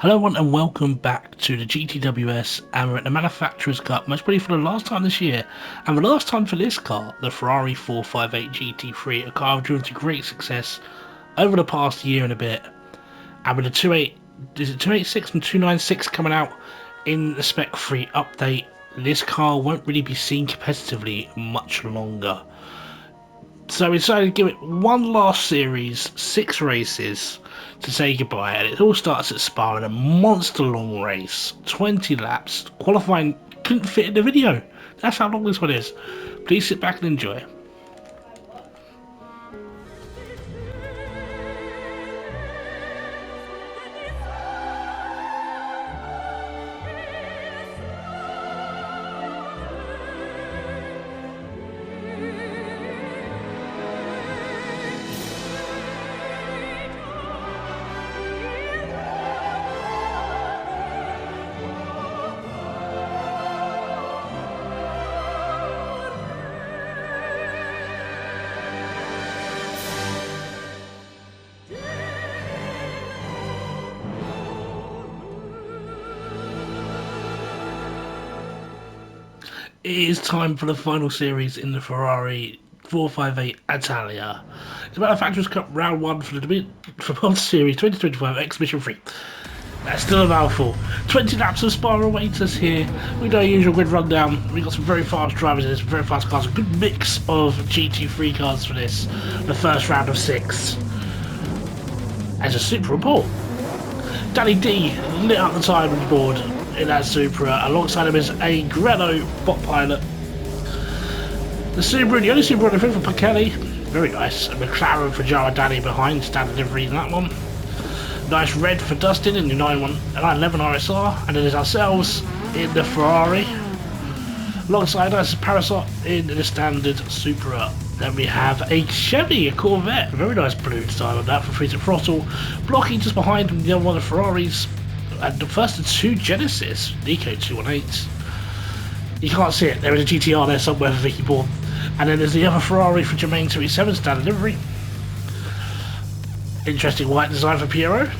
Hello everyone and welcome back to the GTWS, and we're at the Manufacturers Cup, most probably for the last time this year, and the last time for this car, the Ferrari 458 GT3, a car I've driven to great success over the past year and a bit, and with the 286 and 296 coming out in the Spec 3 update, this car won't really be seen competitively much longer. So we decided to give it one last series, 6 races, to say goodbye, and it all starts at Spa in a monster long race, 20 laps. Qualifying couldn't fit in the video. That's how long this one is. Please sit back and enjoy. It is time for the final series in the Ferrari 458 Italia. It's about the Manufacturers Cup Round 1 for the World Series 2025 Exhibition 3. That's still a mouthful. 20 laps of Spa await us here. We do our usual grid rundown. We've got some very fast drivers in this, very fast cars. A good mix of GT3 cars for this. The first round of 6. As a Supra report. Danny D lit up the time board in that Supra. Alongside him is a Grello bot pilot. The Subaru, the only Subaru on the field for Kelly. Very nice. A McLaren for Jara Danny behind, standard livery in that one. Nice red for Dustin in the 911 RSR. And then there's ourselves in the Ferrari. Alongside us, Parasol in the standard Supra. Then we have a Chevy, a Corvette. Very nice blue style on that for Freezer Throttle. Blocking just behind the other one of the Ferraris. And the first of 2 Genesis, Nico 218. You can't see it, there is a GTR there somewhere for Vicky Bourne. And then there's the other Ferrari for Jermaine 27, standard livery. Interesting white design for Piero.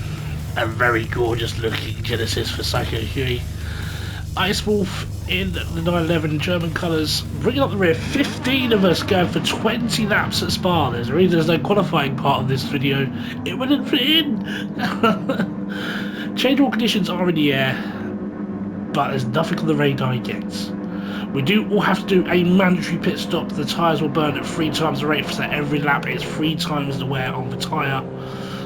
A very gorgeous looking Genesis for Psycho Huey. Ice Wolf in the 911 German colours, bringing up the rear. 15 of us going for 20 laps at Spa. There's a reason there's no qualifying part of this video. It wouldn't fit in. Changeable conditions are in the air, but there's nothing on the radar yet. We do all have to do a mandatory pit stop. The tyres will burn at 3 times the rate, so every lap is 3 times the wear on the tyre.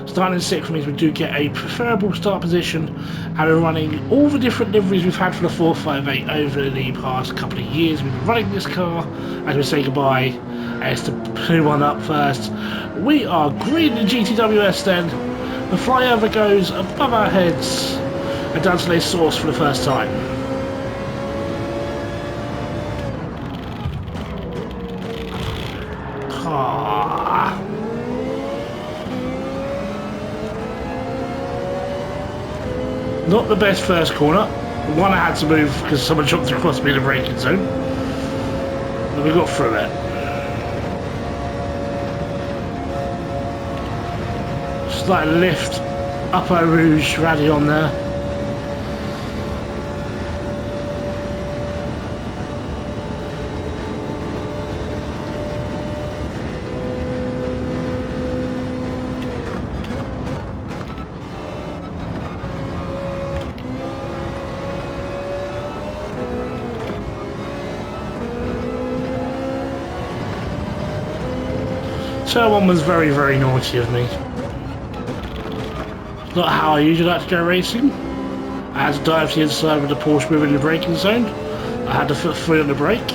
Starting in 6th means we do get a preferable start position, and we're running all the different liveries we've had for the 458 over the past couple of years. We've been running this car as we say goodbye. As to who won up first, we are green in GTWS then. The flyover goes above our heads and down to lay source for the first time. Not the best first corner. One I had to move because someone jumped across me in the braking zone. But we got through it. Slight lift up Eau Rouge rally on there. Turn 1 was very, very naughty of me. It's not how I usually like to go racing. I had to dive to the inside with the Porsche moving in the braking zone. I had to foot free on the brake.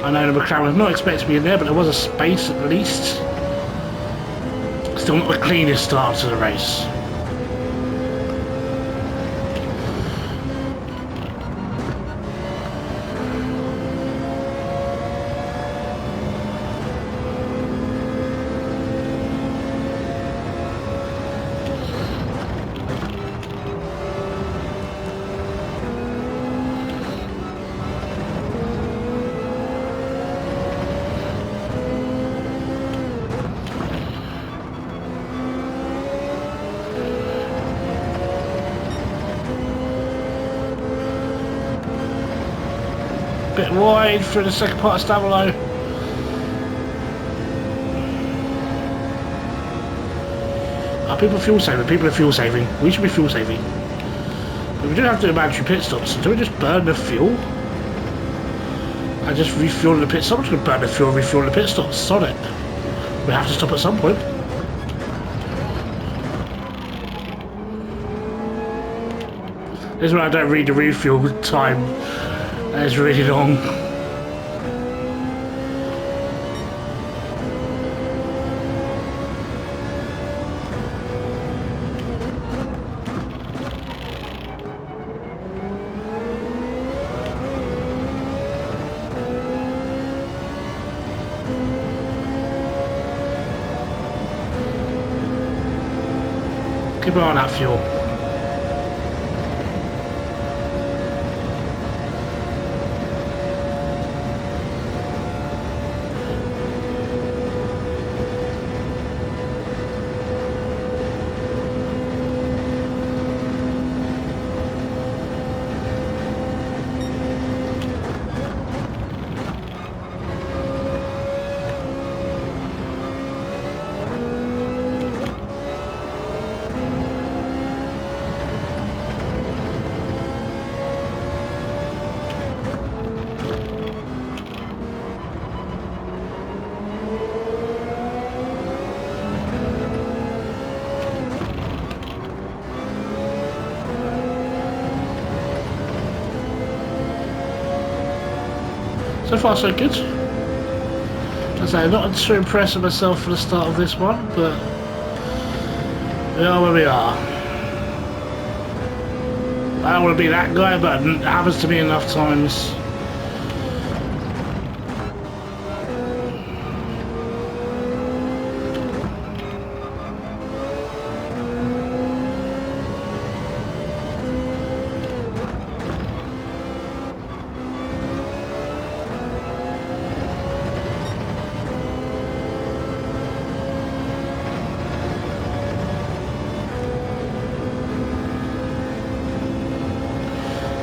I know the McLaren was not expected to be in there, but there was a space at least. Still not the cleanest start to the race. Bit wide through the second part of Stamolo. People fuel saving. People are fuel saving. We should be fuel saving. But we do have to do mandatory pit stops. Do we just burn the fuel? I just refuel the pit stop. I'm just going to burn the fuel, refuel the pit stops. Sod it. We have to stop at some point. This is when I don't read the refuel time. It's really long. Keep an eye on that fuel. So far so good. I say, not too impressed with myself for the start of this one, but we are where we are. I don't want to be that guy, but it happens to me enough times.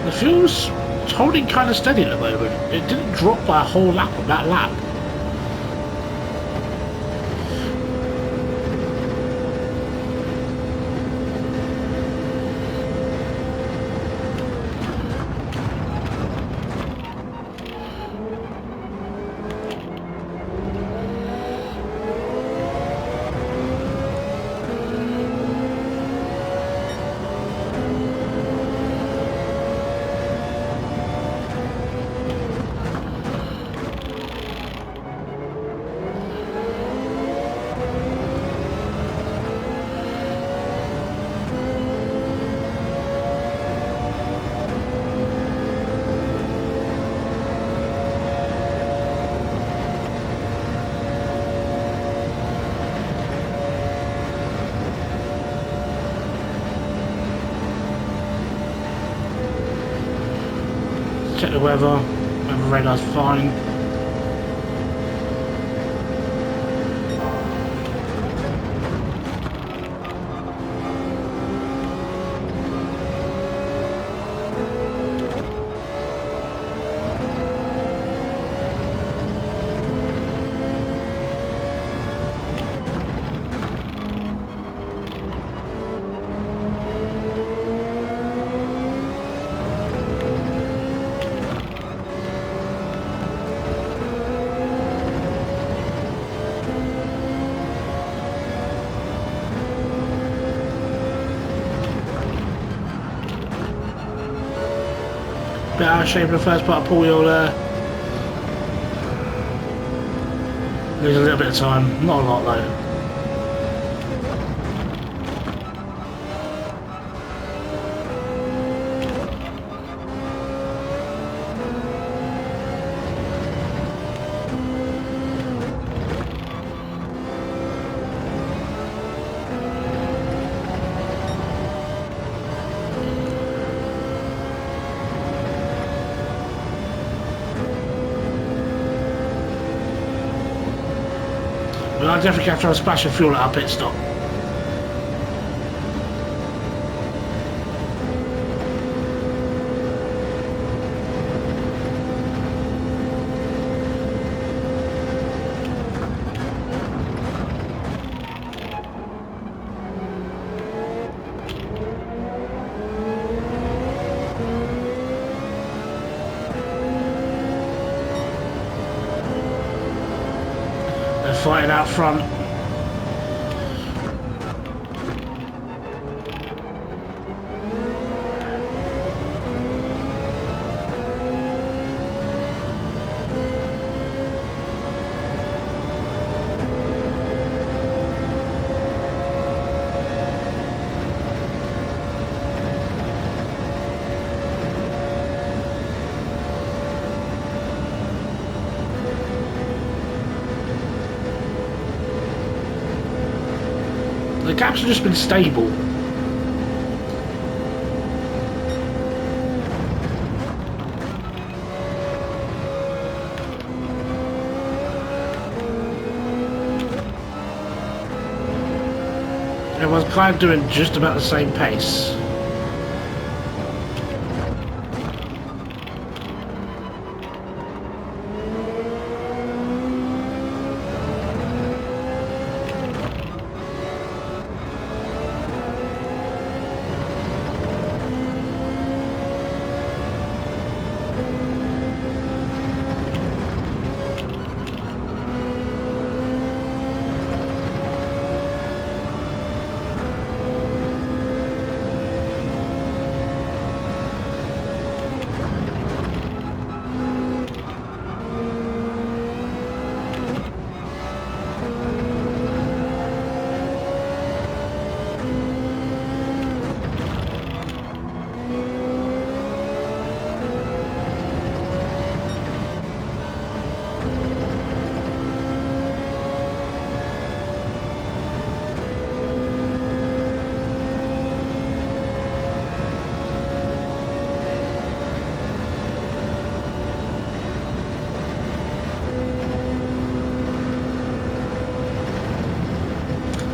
The fuel's holding kind of steady at the moment. It didn't drop by a whole lap on that lap. Check the weather radar's fine. Bit out of shape in the first part of pull wheel there. Lose a little bit of time, not a lot though. But I definitely have to have a splash of fuel at our pit stop. fighting out front. The gaps have just been stable. Everyone's kind of doing just about the same pace.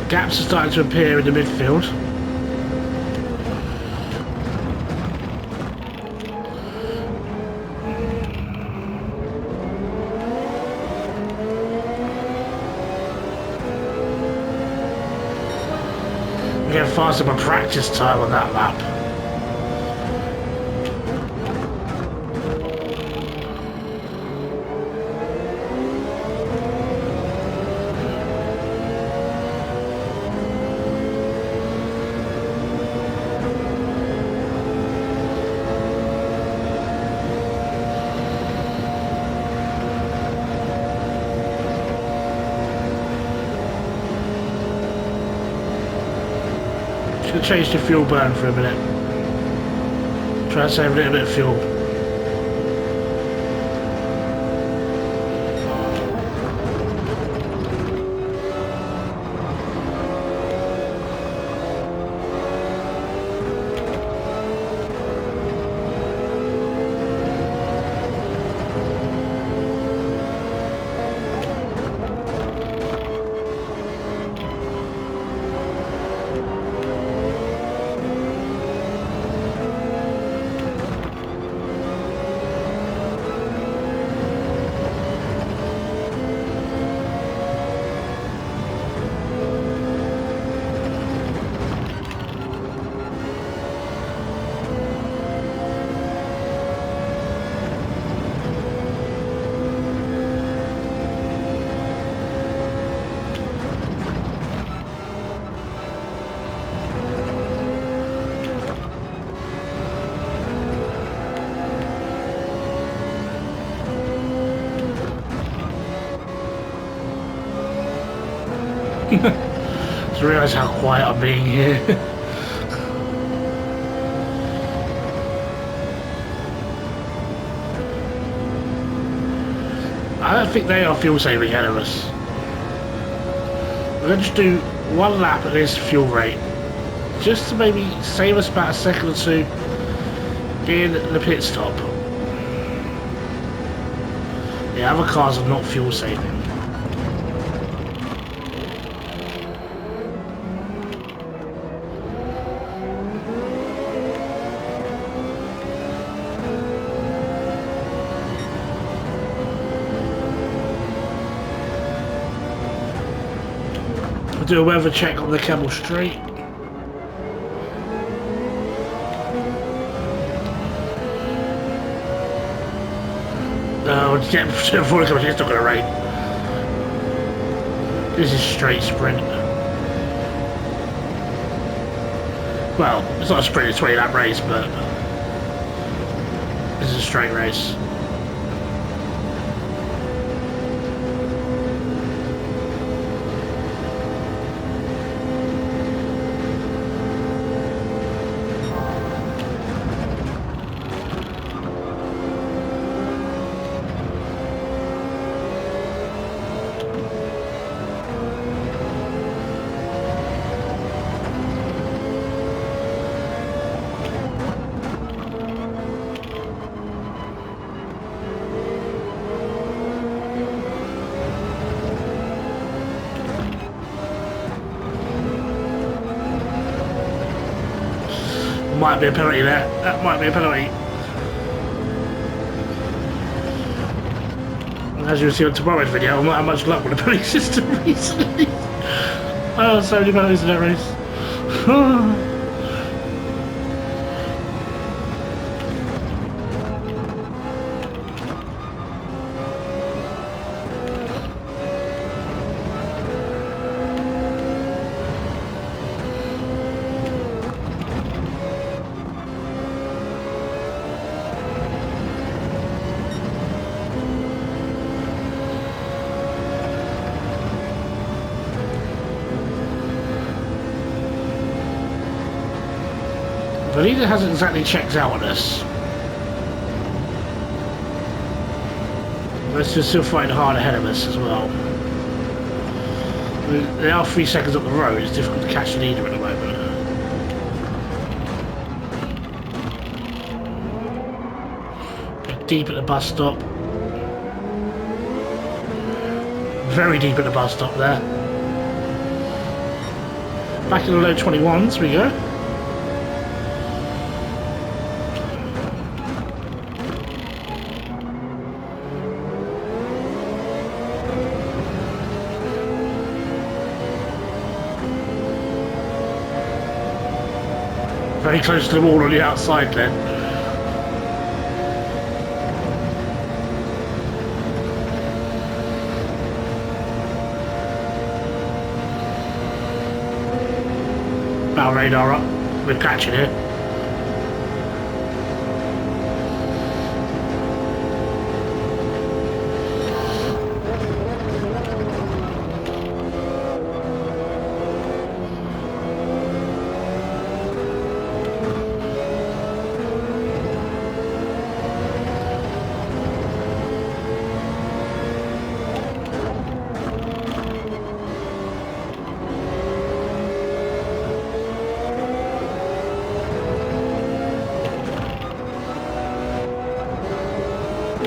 Gaps are starting to appear in the midfield. We're getting faster by practice time on that lap. Just gonna change the fuel burn for a minute. Try to save a little bit of fuel. Just realise how quiet I'm being here. I don't think they are fuel saving ahead of us. We're going to just do one lap at this fuel rate, just to maybe save us about a second or two in the pit stop. The other cars are not fuel saving. Do a weather check on the Camel Straight. No, it's not going to rain. This is straight sprint. Well, it's not a sprint, it's a 20-lap race, but this is a straight race. Might be a penalty there. That might be a penalty. As you'll see on tomorrow's video, I've not had much luck with the penalty system recently. Oh, so many penalties in that race. But he hasn't exactly checked out on us. Let's just still fighting hard ahead of us as well. I mean, they are 3 seconds up the road, it's difficult to catch the leader at the moment. Deep at the bus stop. Very deep at the bus stop there. Back in the low 21s we go. Very close to the wall on the outside then. Bow radar up. We're catching it.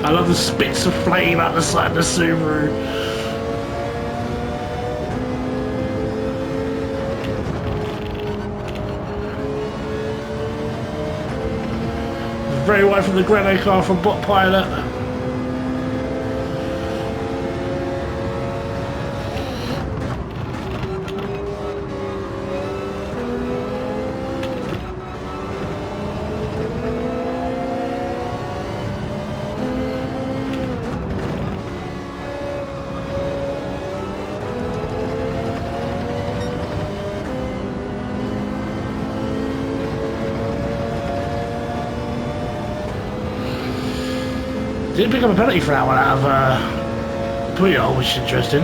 I love the spits of flame out the side of the Subaru. Very wide from the Greno car from Bot Pilot. Didn't pick up a penalty for that one out of Puyol, which is interesting.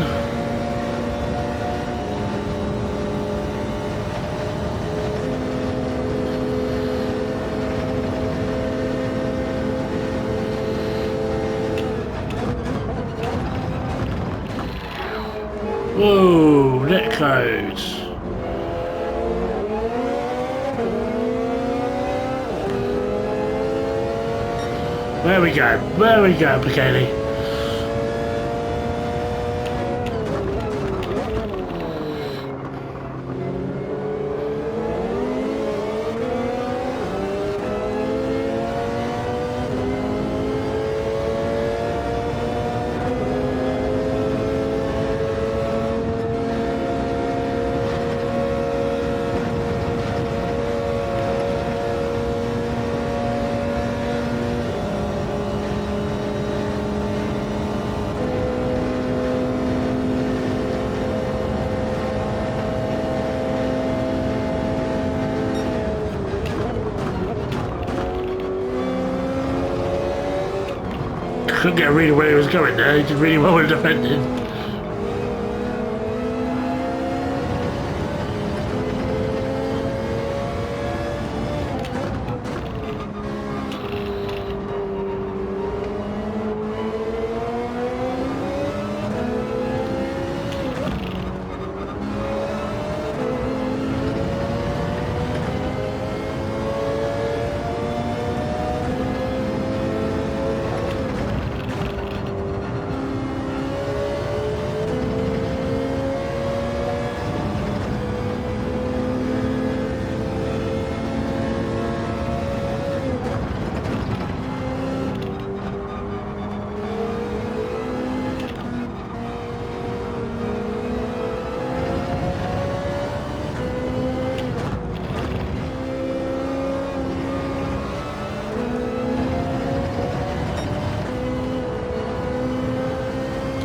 Whoa, net codes. There we go, Bikini. Couldn't get a read of where he was going there. He did really well with defending.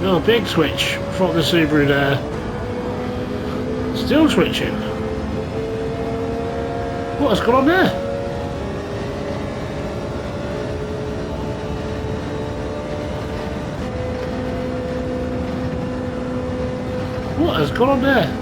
Oh, big switch from the Subaru there. Still switching. What has gone on there? What has gone on there?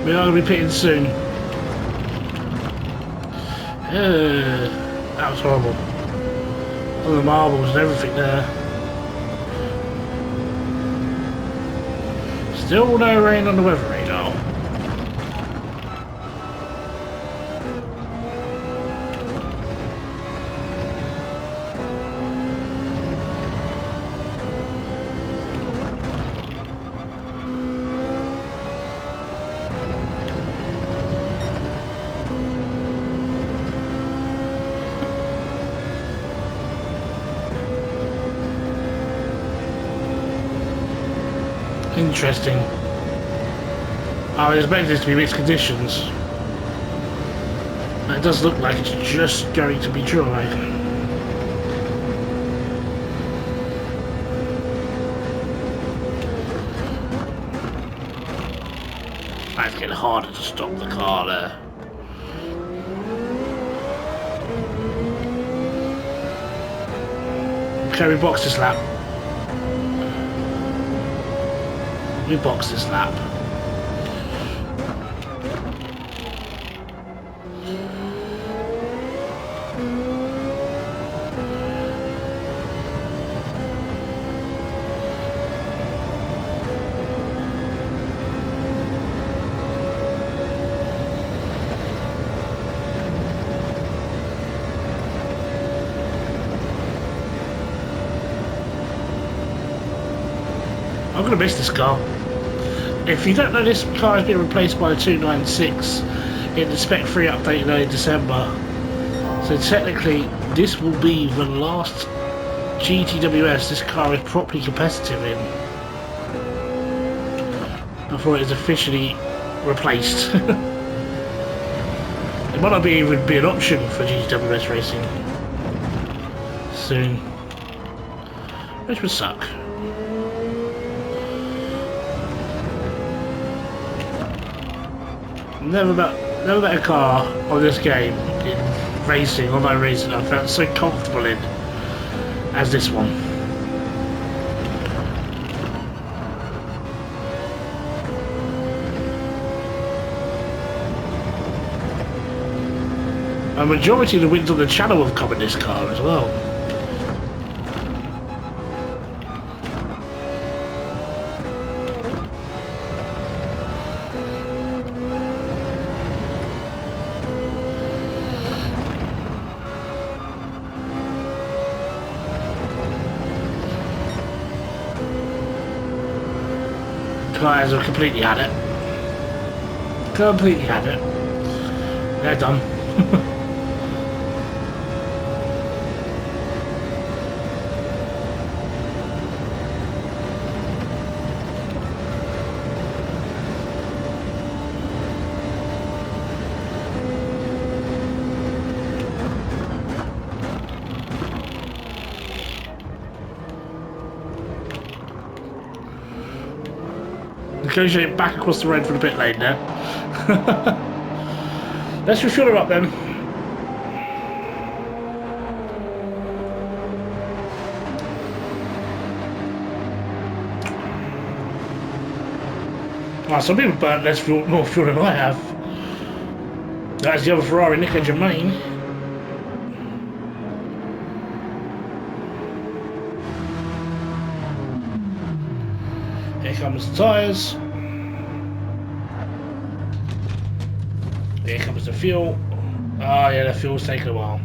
We are going to be pitting soon. That was horrible. All the marbles and everything there. Still no rain on the weather radar. Interesting. I was expecting this to be mixed conditions. But it does look like it's just going to be dry. It's getting harder to stop the car there. Okay, we box this lap. We box this lap. I'm gonna miss this car. If you don't know, this car has been replaced by a 296 in the Spec 3 update in early December. So technically, this will be the last GTWS this car is properly competitive in before it is officially replaced. It might not even be an option for GTWS racing soon, which would suck. Never met a car on this game in racing, online racing, I felt so comfortable in as this one. A majority of the wins on the channel have come in this car as well. Guys have completely had it. Completely had it. They're done. Negotiate back across the road for the pit lane now. Let's refuel her up then. Well, some people burnt less fuel, more fuel than I have. That's the other Ferrari, Nick and Jermaine. Here comes the tyres. Here comes the fuel. Oh yeah, the fuel's taking a while.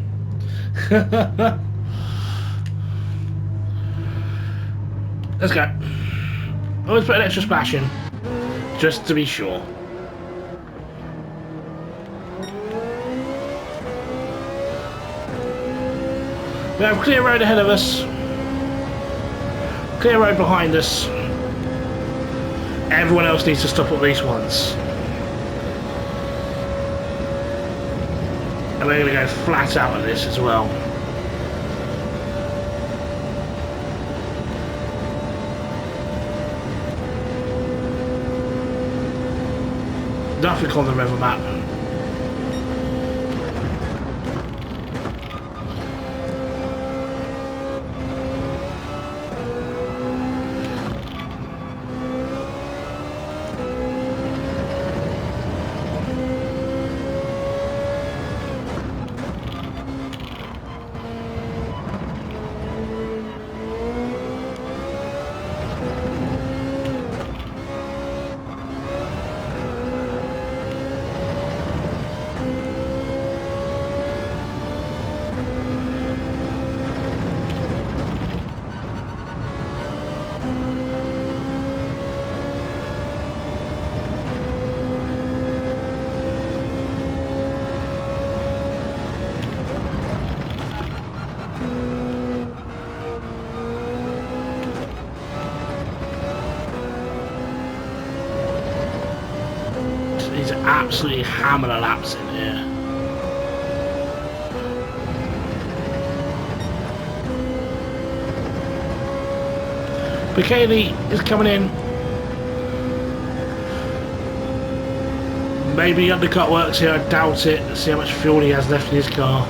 Let's go. Always put an extra splash in, just to be sure. We have clear road ahead of us. Clear road behind us. Everyone else needs to stop at least once. And we're going to go flat out of this as well. Nothing on the river map. He's absolutely hammering the laps in here. Bikini is coming in. Maybe undercut works here, I doubt it. Let's see how much fuel he has left in his car.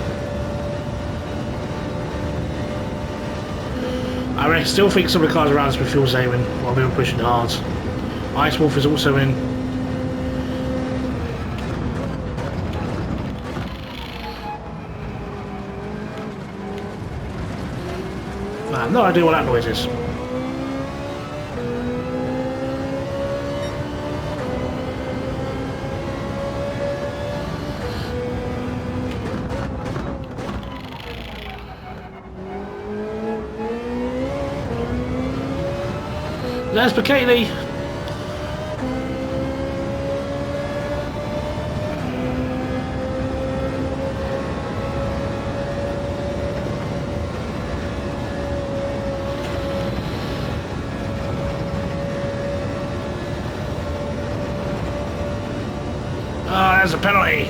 I still think some of the cars around us were fuel saving while we were pushing hard. Ice Wolf is also in. I have no idea what that noise is. There's Bikini. Oh, there's a penalty.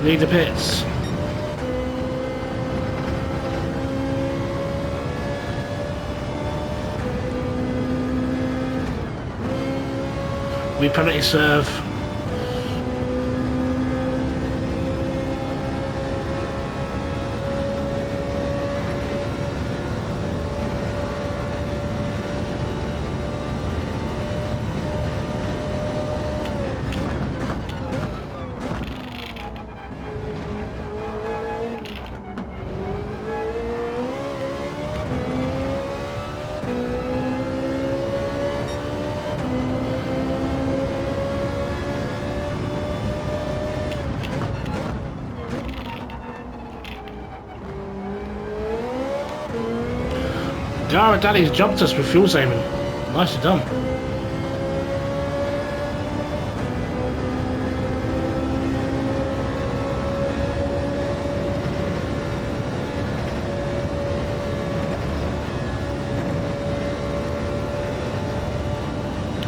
Lead the pits. We penalty serve. Gara Daddy's jumped us with fuel saving. Nicely done.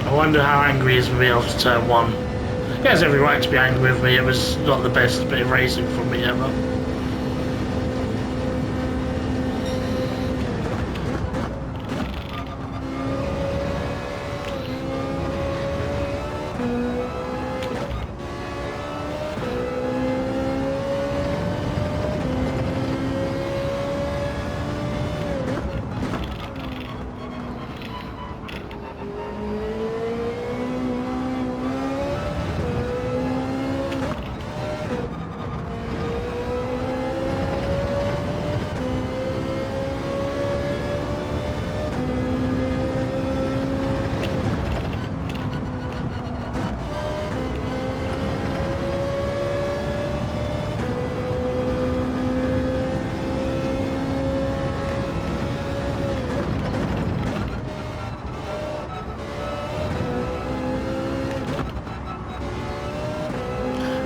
I wonder how angry he is with me after turn 1. He has every right to be angry with me. It was not the best bit of racing from me ever.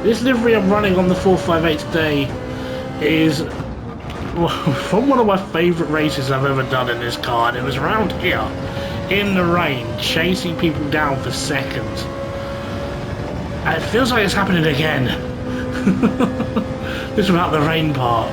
This livery I'm running on the 458 today is from one of my favourite races I've ever done in this car, and it was around here in the rain chasing people down for seconds, and it feels like it's happening again. This without the rain part.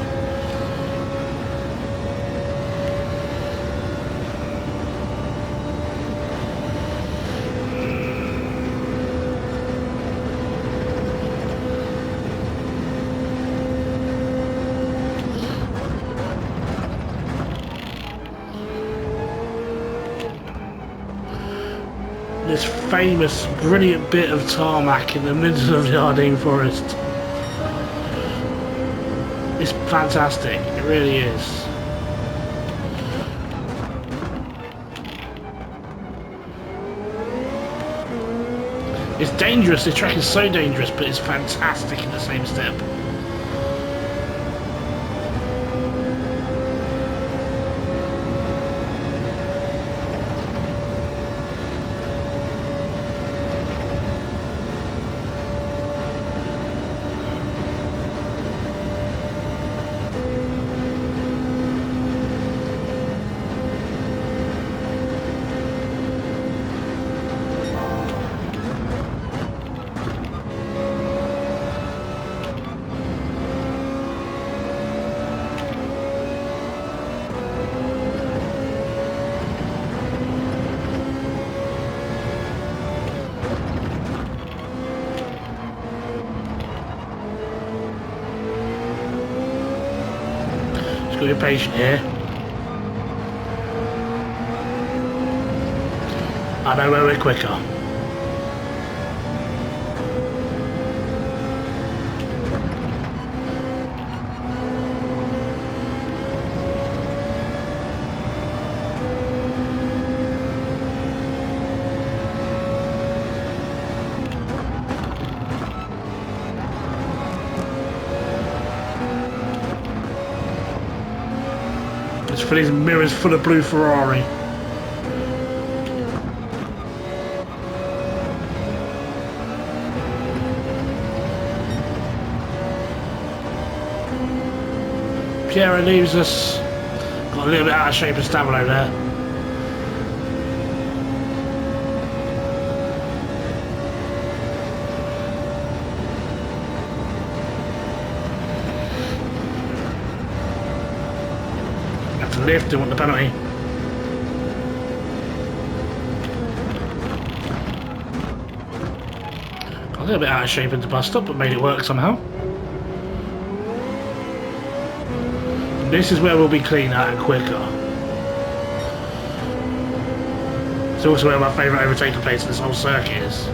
This famous, brilliant bit of tarmac in the middle of the Ardennes forest. It's fantastic, it really is. It's dangerous, this track is so dangerous, but it's fantastic in the same step. Just gotta be patient here. I know where we're quicker. It's for these mirrors full of blue Ferrari. Piero leaves us. Got a little bit out of shape of Stabilo there. lift, didn't want the penalty. A little bit out of shape into bus stop, but made it work somehow. This is where we'll be cleaner and quicker. It's also where my favourite overtaking place in this whole circuit is.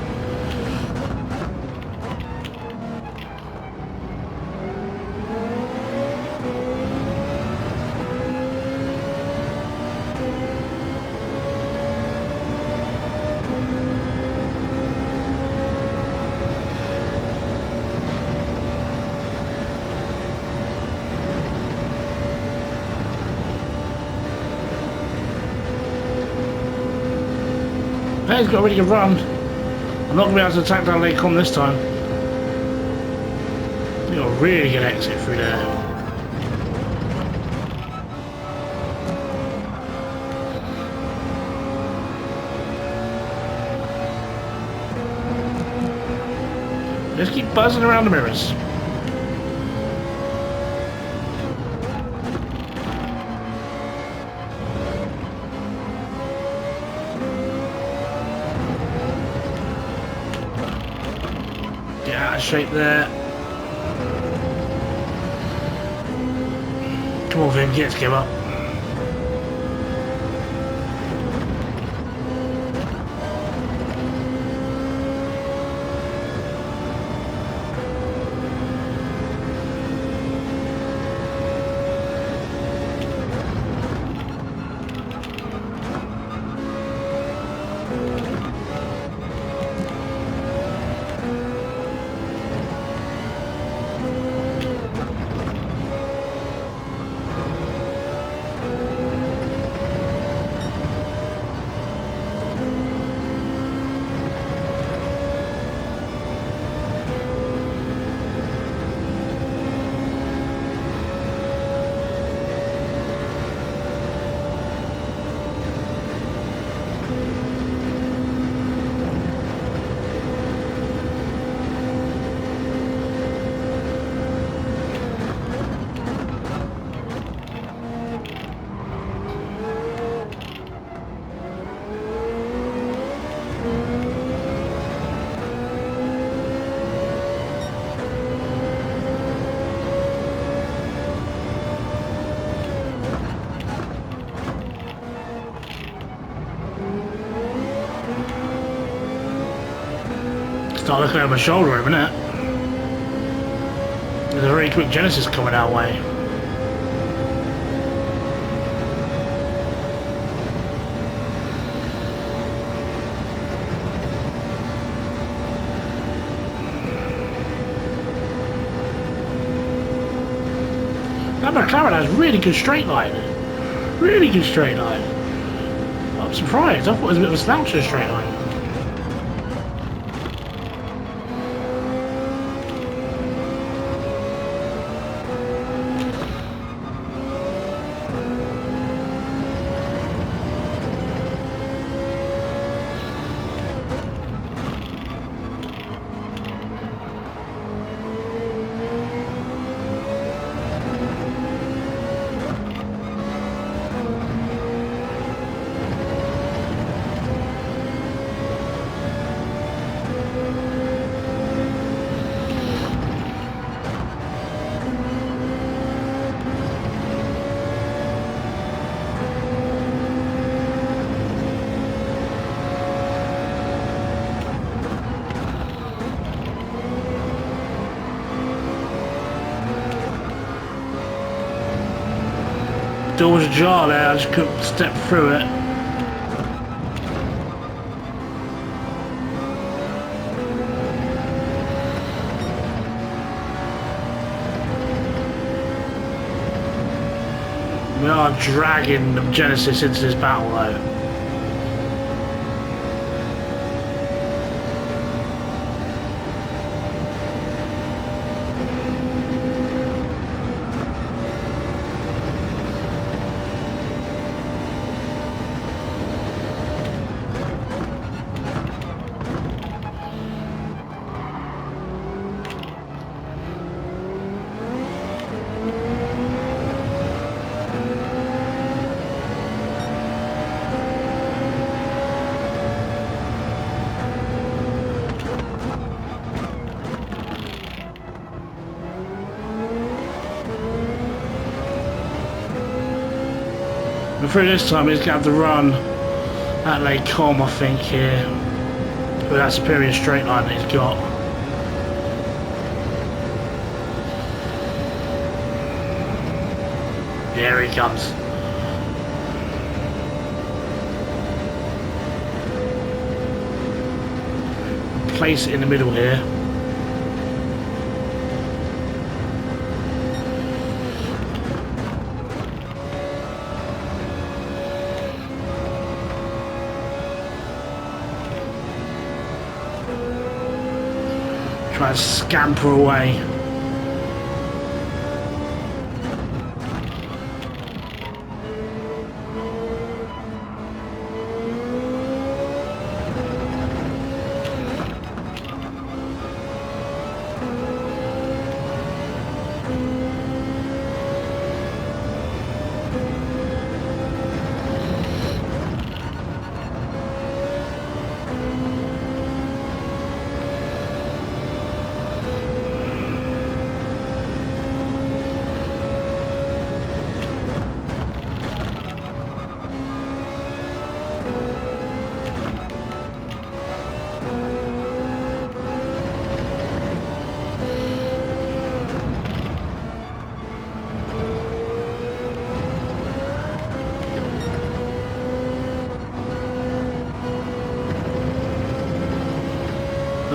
Hey, he's got a really good run. I'm not going to be able to attack down Lake Com this time. He's got a really good exit through there. Just keep buzzing around the mirrors. Shape there. Come on, Vin, get to give up. Start looking over my shoulder in a minute. There's a very quick Genesis coming our way. That McLaren has really good straight line. Really good straight line. I'm surprised. I thought it was a bit of a slouch in a straight line. Door was ajar there, I just couldn't step through it. We are dragging the Genesis into this battle though. But through this time, he's going to have to run at Lake Com, I think, here. With that superior straight line that he's got. Here he comes. Place it in the middle here. Try and scamper away.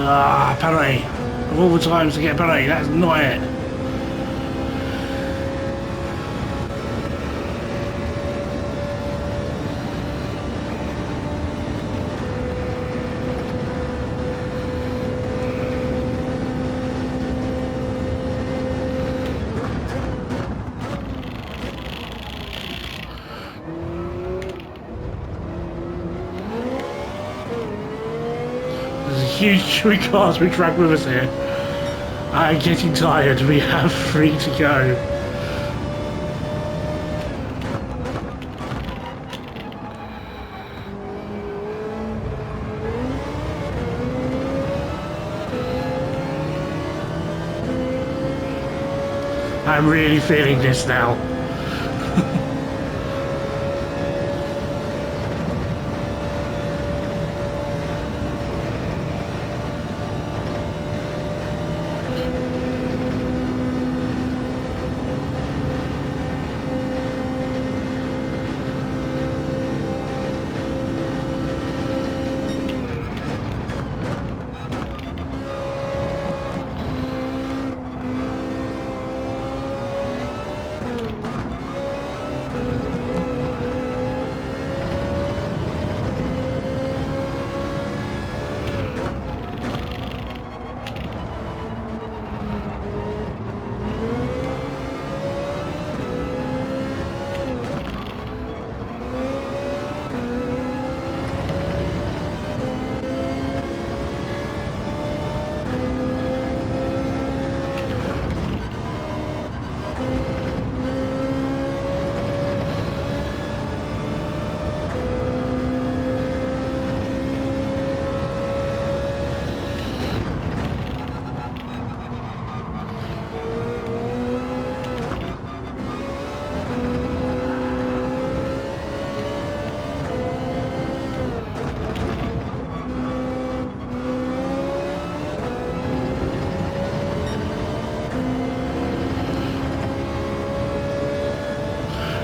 Ah, penalty. Of all the times to get a penalty, that's not it. There's a huge chewy cars we drag with us here. I'm getting tired. We have 3 to go. I'm really feeling this now.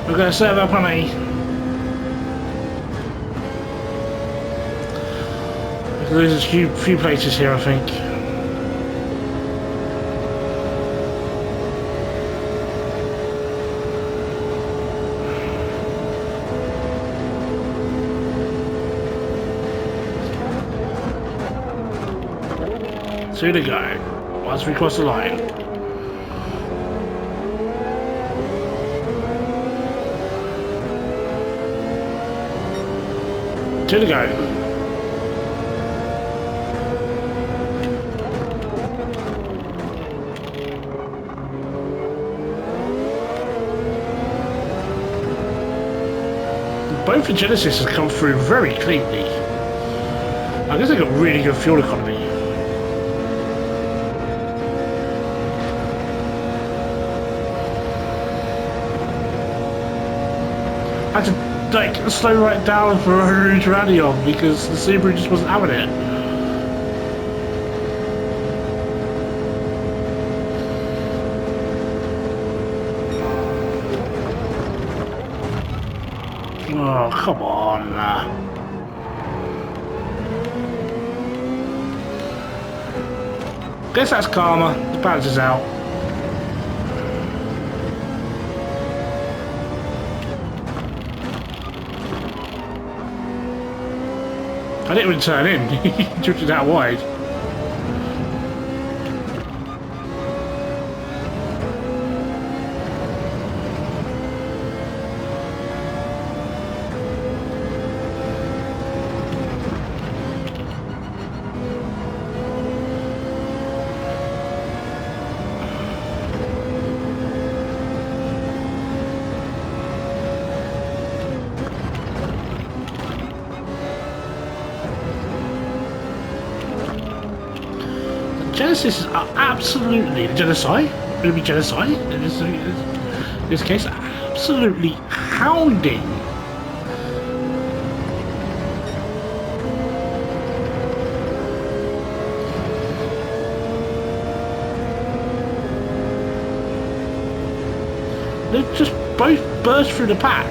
We're going to serve up on E. There's a few places here, I think. Two to go. Once we cross the line. Two to go. Both the Genesis has come through very cleanly. I guess they got really good fuel economy. I had to like slow right down for Ferrari Radion because the Subaru just wasn't having it. Oh, come on. Guess that's karma. The balance is out. I didn't even turn in. He drifted out wide. Genesis are absolutely genocide. Will it be genocide in this case? Absolutely hounding. They've just both burst through the pack.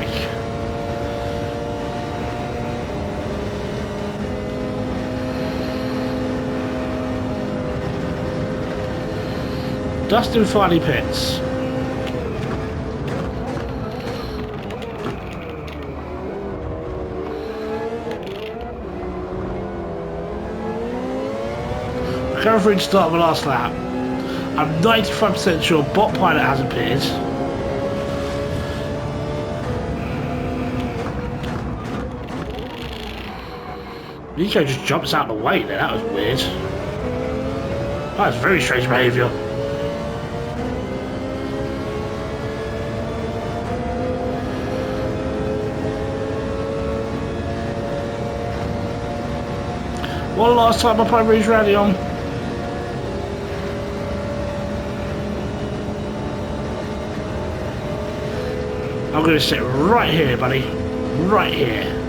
Dustin finally pits. Going through to start the last lap. I'm 95% sure Bot Pilot has appeared. Nico just jumps out of the way there, that was weird. That was very strange behaviour. One last time my primary's rally on. I'm going to sit right here, buddy. Right here.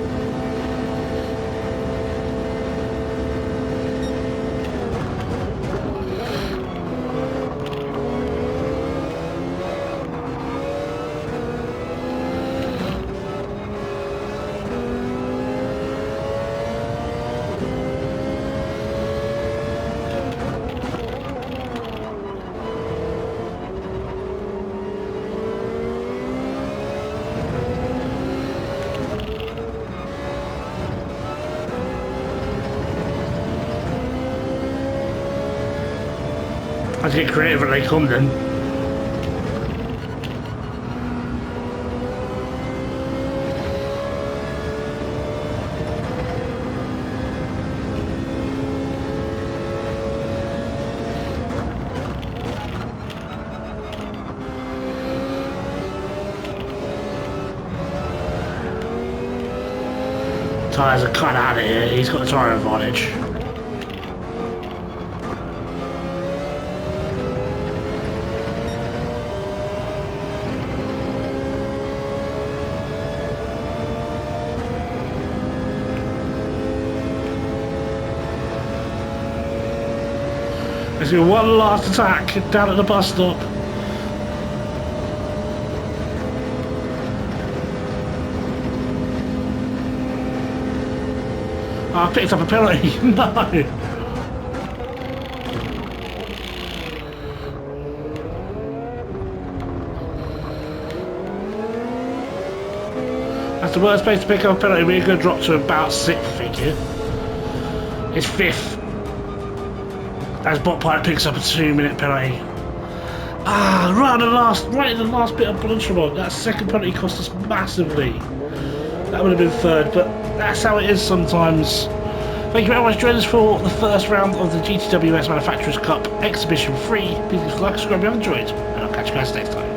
I get creative when they come then. Tyres are kind of out of here, he's got the tyre advantage. Let's do one last attack down at the bus stop. Oh, I picked up a penalty. No. That's the worst place to pick up a penalty. We're going to drop to about 6th, I think. It's 5th. As Bot Pilot picks up a 2-minute penalty. Ah, right in the last bit of Blunchemont. That second penalty cost us massively. That would have been 3rd, but that's how it is sometimes. Thank you very much for joining us for the first round of the GTWS Manufacturers Cup Exhibition 3. Please like, subscribe if you enjoyed, and I'll catch you guys next time.